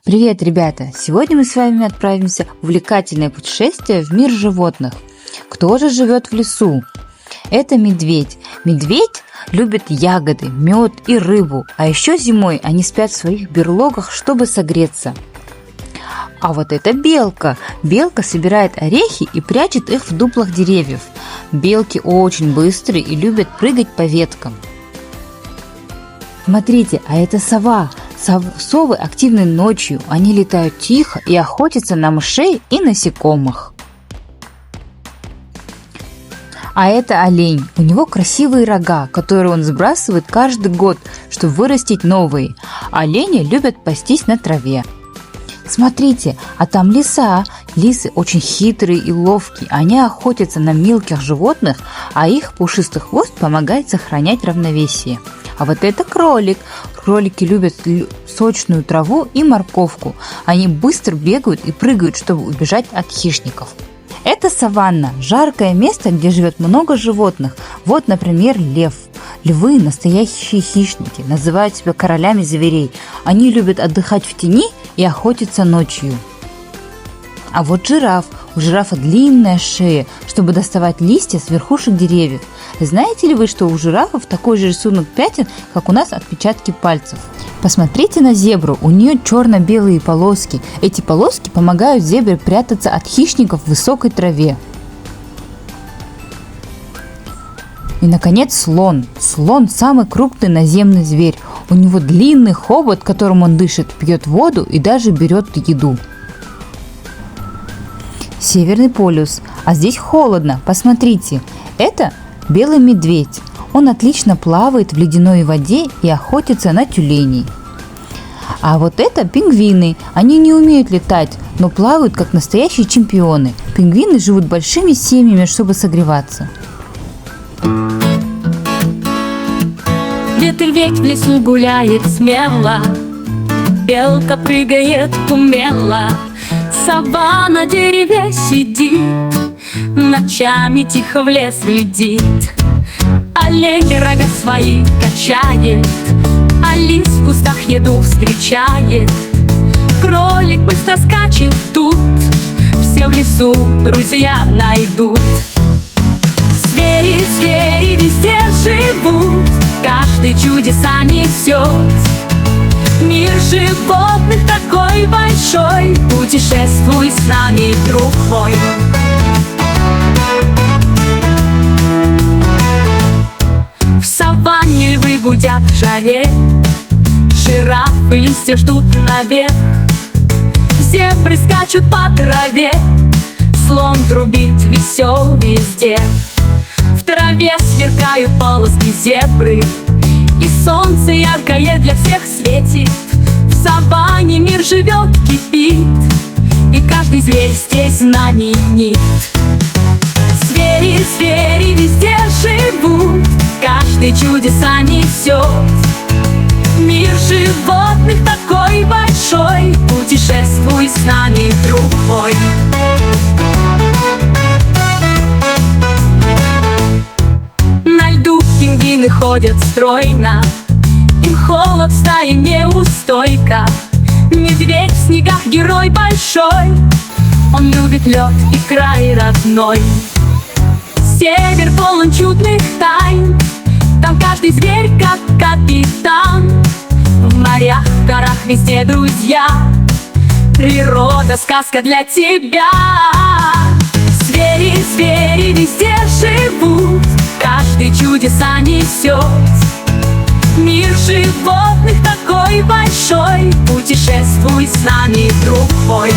Привет, ребята! Сегодня мы с вами отправимся в увлекательное путешествие в мир животных. Кто же живет в лесу? Это медведь. Медведь любит ягоды, мед и рыбу, а еще зимой они спят в своих берлогах, чтобы согреться. А вот это белка. Белка собирает орехи и прячет их в дуплах деревьев. Белки очень быстрые и любят прыгать по веткам. Смотрите, а это сова. Совы активны ночью, они летают тихо и охотятся на мышей и насекомых. А это олень. У него красивые рога, которые он сбрасывает каждый год, чтобы вырастить новые. Олени любят пастись на траве. Смотрите, а там лиса. Лисы очень хитрые и ловкие. Они охотятся на мелких животных, а их пушистый хвост помогает сохранять равновесие. А вот это кролик. Кролики любят сочную траву и морковку. Они быстро бегают и прыгают, чтобы убежать от хищников. Это саванна, жаркое место, где живет много животных. Вот, например, лев. Львы – настоящие хищники, называют себя королями зверей. Они любят отдыхать в тени и охотиться ночью. А вот жираф. У жирафа длинная шея, чтобы доставать листья с верхушек деревьев. Знаете ли вы, что у жирафов такой же рисунок пятен, как у нас отпечатки пальцев? Посмотрите на зебру, у нее черно-белые полоски. Эти полоски помогают зебре прятаться от хищников в высокой траве. И, наконец, слон. Слон – самый крупный наземный зверь. У него длинный хобот, которым он дышит, пьет воду и даже берет еду. Северный полюс. А здесь холодно. Посмотрите, это белый медведь. Он отлично плавает в ледяной воде и охотится на тюленей. А вот это пингвины. Они не умеют летать, но плавают как настоящие чемпионы. Пингвины живут большими семьями, чтобы согреваться. Ветер в лесу гуляет смело, белка прыгает умело, сова на дереве сидит, ночами тихо в лес глядит. Олень рога свои качает, а лис в кустах еду встречает. Кролик быстро скачет тут, все в лесу друзья найдут. Звери, звери везде живут, каждый чудеса несет. Мир животных такой большой, путешествуй с нами, друг мой. В саванне львы гудят в жаре, жирафы листья ждут наверх, зебры скачут по траве, слон трубит весел везде. В траве сверкают полоски зебры, и солнце яркое для всех светит. В саванне мир живет, кипит, и каждый зверь здесь знаний нит. Звери, звери везде живут, каждый чудеса несет. Мир животных такой большой, путешествуй с нами, друг мой. На льду пингвины ходят стройно, им холод в стае неустойко. Медведь в снегах герой большой, он любит лед и край родной. Север полон чудных тайн, там каждый зверь как капитан. В морях, в горах везде друзья, природа сказка для тебя. Звери, звери везде живут, каждый чудеса несет. Мир животных такой большой, путешествуй с нами, друг мой.